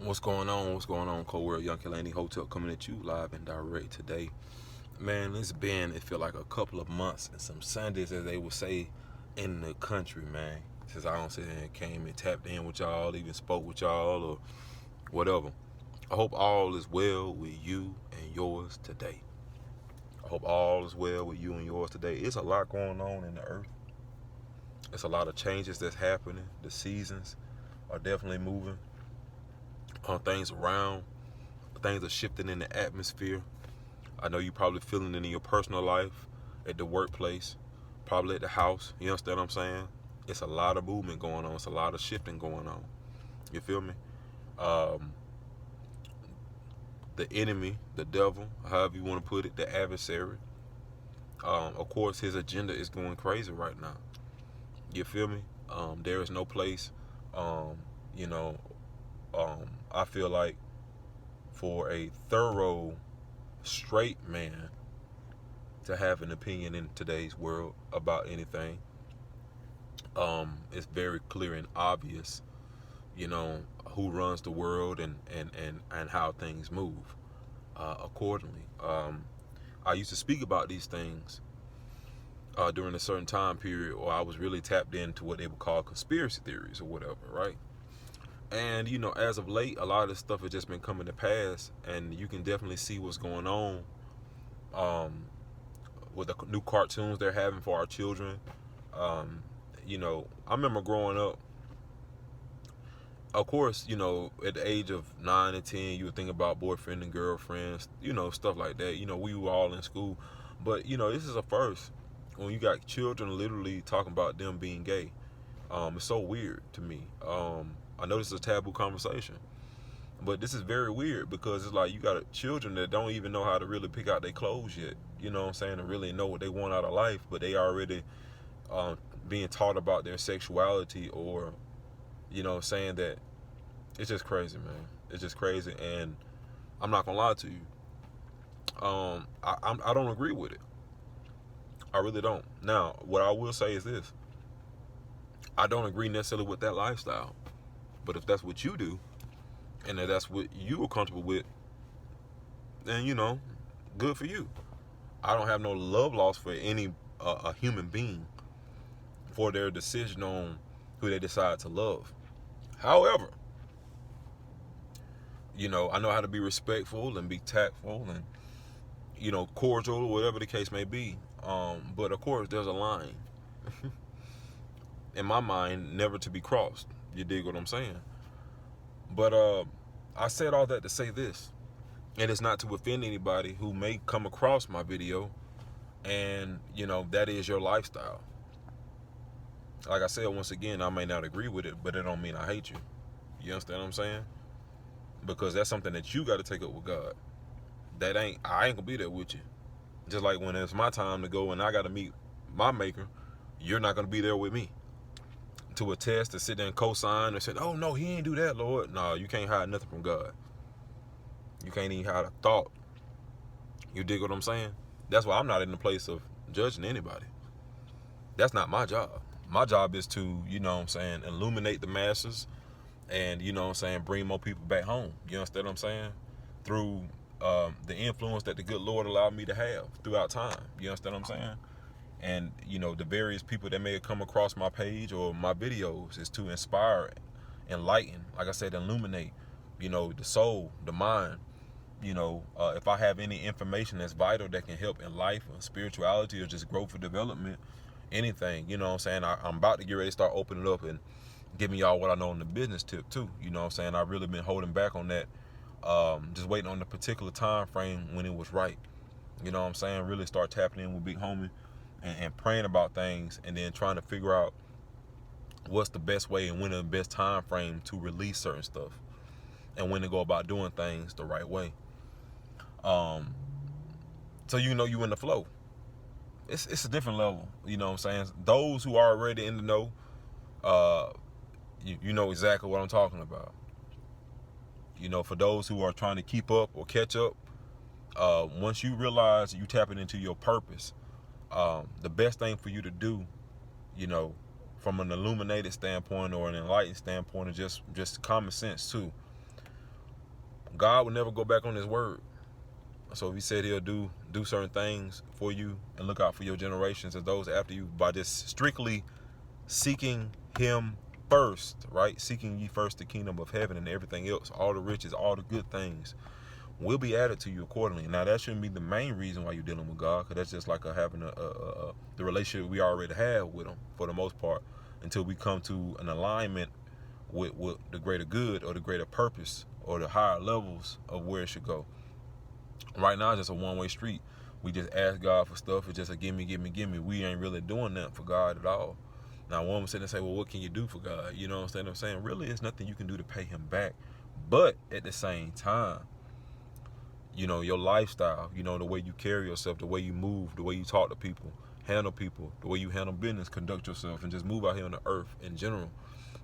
What's going on? What's going on, Cold World? Young K.LaNe Hotel coming at you live and direct today. Man, it feel like a couple of months and some Sundays, as they would say in the country, man. Since I don't sit there and came and tapped in with y'all, even spoke with y'all or whatever. I hope all is well with you and yours today. I hope all is well with you and yours today. It's a lot going on in the earth. It's a lot of changes that's happening. The seasons are definitely moving. Things around. Things are shifting in the atmosphere. I know you probably feeling it in your personal life, at the workplace, probably at the house. You understand what I'm saying? It's a lot of movement going on. It's a lot of shifting going on. You feel me? Um, the enemy, the devil, however you want to put it, the adversary. Of course, his agenda is going crazy right now. You feel me? There is no place, um, you know, I feel like for a thorough, straight man to have an opinion in today's world about anything. It's very clear and obvious, who runs the world and how things move accordingly. I used to speak about these things during a certain time period, or I was really tapped into what they would call conspiracy theories or whatever, right? And as of late, a lot of this stuff has just been coming to pass, and you can definitely see what's going on um, with the new cartoons they're having for our children. I remember growing up. Of course, at the age of 9 and 10, you would think about boyfriend and girlfriends, stuff like that. We were all in school, but this is a first when you got children literally talking about them being gay. It's so weird to me. I know this is a taboo conversation, but this is very weird because it's like you got children that don't even know how to really pick out their clothes yet. You know what I'm saying? And really know what they want out of life, but they already being taught about their sexuality, or saying that. It's just crazy, man. It's just crazy, and I'm not gonna lie to you. I don't agree with it. I really don't. Now, what I will say is this: I don't agree necessarily with that lifestyle, but if that's what you do, and if that's what you are comfortable with, then good for you. I don't have no love loss for any a human being for their decision on who they decide to love. However, I know how to be respectful and be tactful and cordial, or whatever the case may be. But of course, there's a line in my mind never to be crossed. You dig what I'm saying? But I said all that to say this, and it's not to offend anybody who may come across my video, and that is your lifestyle. Like I said, once again, I may not agree with it, but it don't mean I hate you. You understand what I'm saying? Because that's something that you got to take up with God. I ain't gonna be there with you. Just like when it's my time to go and I got to meet my maker, you're not gonna be there with me to attest, to sit there and co-sign and say, "Oh no, he ain't do that, Lord." No, you can't hide nothing from God. You can't even hide a thought. You dig what I'm saying? That's why I'm not in the place of judging anybody. That's not my job. My job is to, illuminate the masses and, bring more people back home. You understand what I'm saying? Through the influence that the good Lord allowed me to have throughout time. You understand what I'm saying? And, the various people that may have come across my page or my videos is to inspire, enlighten, like I said, illuminate, the soul, the mind. If I have any information that's vital that can help in life or spirituality or just growth or development, anything, I'm saying? I'm about to get ready to start opening up and giving y'all what I know on the business tip too. I'm saying? I've really been holding back on that. Just waiting on the particular time frame when it was right. I'm saying? Really start tapping in with Big Homie and praying about things, and then trying to figure out what's the best way and when the best time frame to release certain stuff, and when to go about doing things the right way. So you in the flow. It's a different level. You know what I'm saying? Those who are already in the know, you know exactly what I'm talking about. For those who are trying to keep up or catch up, once you realize you tapping into your purpose, the best thing for you to do, from an illuminated standpoint or an enlightened standpoint, or just common sense too, God will never go back on his word. So if he said he'll do certain things for you and look out for your generations as those after you by just strictly seeking him first, right? Seeking ye first the kingdom of heaven, and everything else, all the riches, all the good things will be added to you accordingly. Now that shouldn't be the main reason why you're dealing with God, because that's just like having the relationship we already have with him for the most part, until we come to an alignment with the greater good or the greater purpose or the higher levels of where it should go. Right now, it's just a one-way street. We just ask God for stuff. It's just a gimme, gimme, gimme. We ain't really doing that for God at all. Now, one would sit and say, well, what can you do for God? You know what I'm saying? Really, it's nothing you can do to pay him back. But at the same time, you know, your lifestyle, you know, the way you carry yourself, the way you move, the way you talk to people, handle people, the way you handle business, conduct yourself, and just move out here on the earth in general.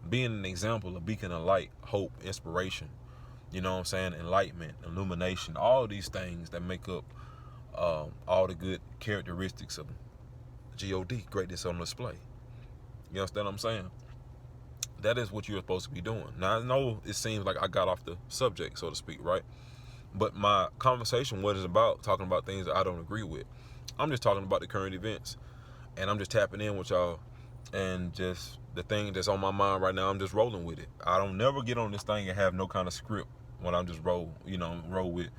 Being an example, a beacon of light, hope, inspiration, you know what I'm saying, enlightenment, illumination, all these things that make up all the good characteristics of G-O-D, greatness on display. You understand what I'm saying? That is what you're supposed to be doing. Now, I know it seems like I got off the subject, so to speak, right? But my conversation wasn't about talking about things that I don't agree with. I'm just talking about the current events. And I'm just tapping in with y'all. And just the thing that's on my mind right now, I'm just rolling with it. I don't never get on this thing and have no kind of script when I'm just roll with.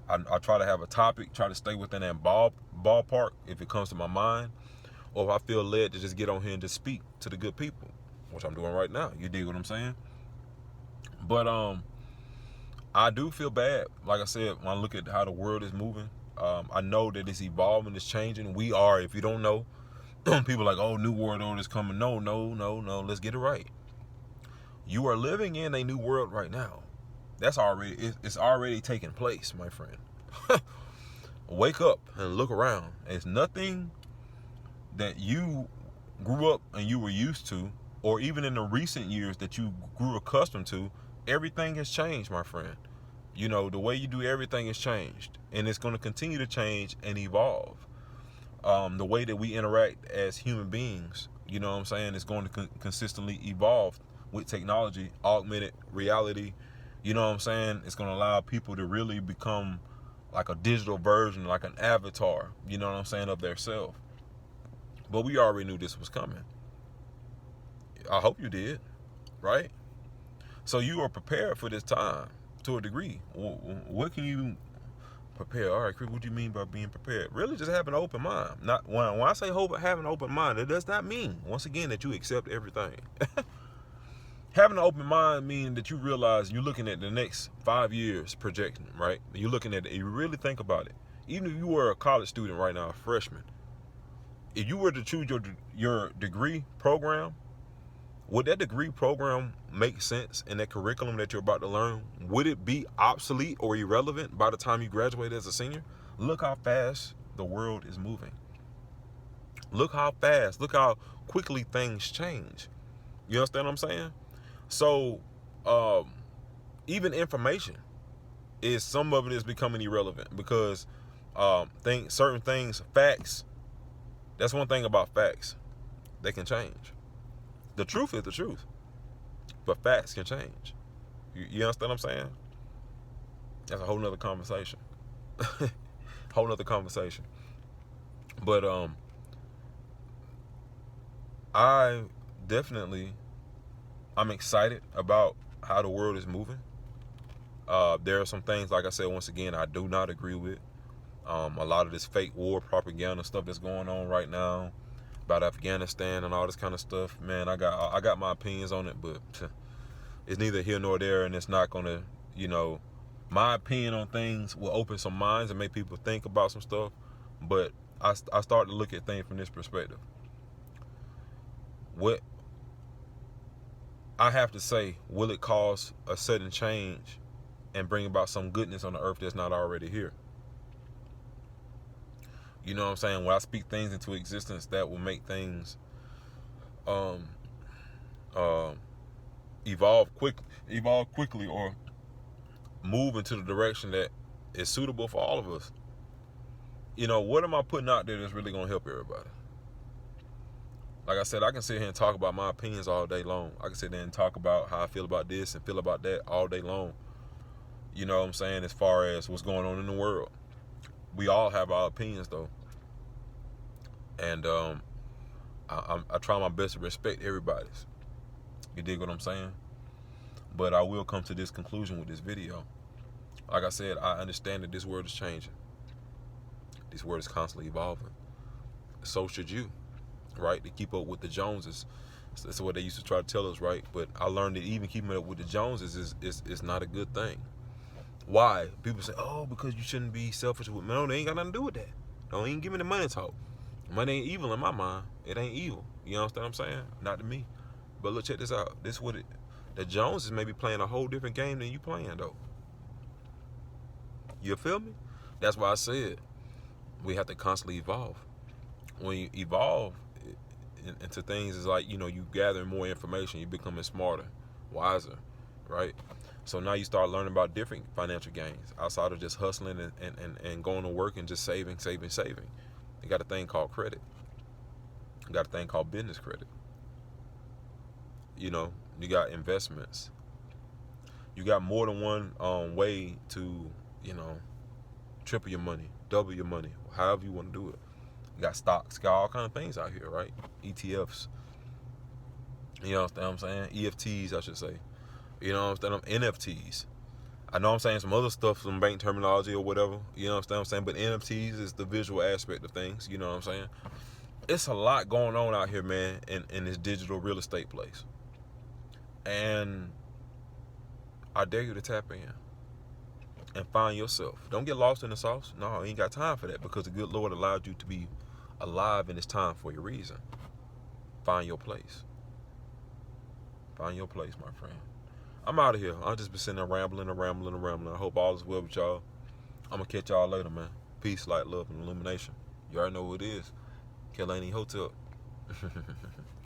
I try to have a topic, try to stay within that ballpark if it comes to my mind. Or if I feel led to just get on here and just speak to the good people, which I'm doing right now. You dig what I'm saying? But I do feel bad, like I said, when I look at how the world is moving. I know that it's evolving, it's changing. We are, if you don't know, people are like, oh, new world order is coming. No, let's get it right. You are living in a new world right now. It's already taking place, my friend. Wake up and look around. It's nothing that you grew up and you were used to, or even in the recent years that you grew accustomed to. Everything has changed, my friend. You know, the way you do everything has changed, and it's going to continue to change and evolve. The way that we interact as human beings, you know what I'm saying, is going to consistently evolve with technology, augmented reality. You know what I'm saying? It's going to allow people to really become like a digital version, like an avatar, you know what I'm saying, of their self. But we already knew this was coming. I hope you did, right? So you are prepared for this time to a degree. What can you prepare? All right, Chris, what do you mean by being prepared? Really just having an open mind. Not when I say having an open mind, it does not mean, once again, that you accept everything. Having an open mind means that you realize you're looking at the next 5 years projection, right? You're looking at it, you really think about it. Even if you were a college student right now, a freshman, if you were to choose your degree program, would that degree program make sense in that curriculum that you're about to learn? Would it be obsolete or irrelevant by the time you graduate as a senior? Look how fast the world is moving. Look how quickly things change. You understand what I'm saying? So, even information some of it is becoming irrelevant because certain things, facts, that's one thing about facts. They can change. The truth is the truth, but facts can change. You understand what I'm saying? That's a whole nother conversation. Whole nother conversation. But I'm excited about how the world is moving. There are some things, like I said, once again, I do not agree with. A lot of this fake war propaganda stuff that's going on right now about Afghanistan and all this kind of stuff, man, I got my opinions on it, but it's neither here nor there, and it's not gonna, my opinion on things will open some minds and make people think about some stuff, but I start to look at things from this perspective. What I have to say, will it cause a sudden change and bring about some goodness on the earth that's not already here? You know what I'm saying? When I speak things into existence, that will make things evolve quickly, or move into the direction that is suitable for all of us. What am I putting out there that's really going to help everybody? Like I said, I can sit here and talk about my opinions all day long. I can sit there and talk about how I feel about this and feel about that all day long. You know what I'm saying? As far as what's going on in the world, we all have our opinions though, and I try my best to respect everybody's. You dig what I'm saying? But I will come to this conclusion with this video. Like I said, I understand that this world is changing. This world is constantly evolving. So should you, right? To keep up with the Joneses. That's what they used to try to tell us, right? But I learned that even keeping up with the Joneses is not a good thing. Why? People say, oh, because you shouldn't be selfish with money. No, they ain't got nothing to do with that. Don't even give me the money talk. Money ain't evil in my mind. It ain't evil. You understand what I'm saying? Not to me. But look, check this out. This what it. The Joneses may be playing a whole different game than you playing though. You feel me? That's why I said we have to constantly evolve. When you evolve into things, is like, you know, you gathering more information, you becoming smarter, wiser, right? So now you start learning about different financial gains outside of just hustling and going to work and just saving. You got a thing called credit. You got a thing called business credit. You know, you got investments. You got more than one way to, you know, triple your money, double your money, however you want to do it. You got stocks, got all kind of things out here, right? ETFs. You know what I'm saying? EFTs, I should say. You know what I'm saying? NFTs. I know I'm saying some other stuff, some bank terminology or whatever. You know what I'm saying? But NFTs is the visual aspect of things. You know what I'm saying? It's a lot going on out here, man, in this digital real estate place. And I dare you to tap in and find yourself. Don't get lost in the sauce. No, I ain't got time for that, because the good Lord allowed you to be alive in this time for a reason. Find your place. Find your place, my friend. I'm out of here. I've just been sitting there rambling. I hope all is well with y'all. I'm going to catch y'all later, man. Peace, light, love, and illumination. You already know who it is. K.LaNe Hotel.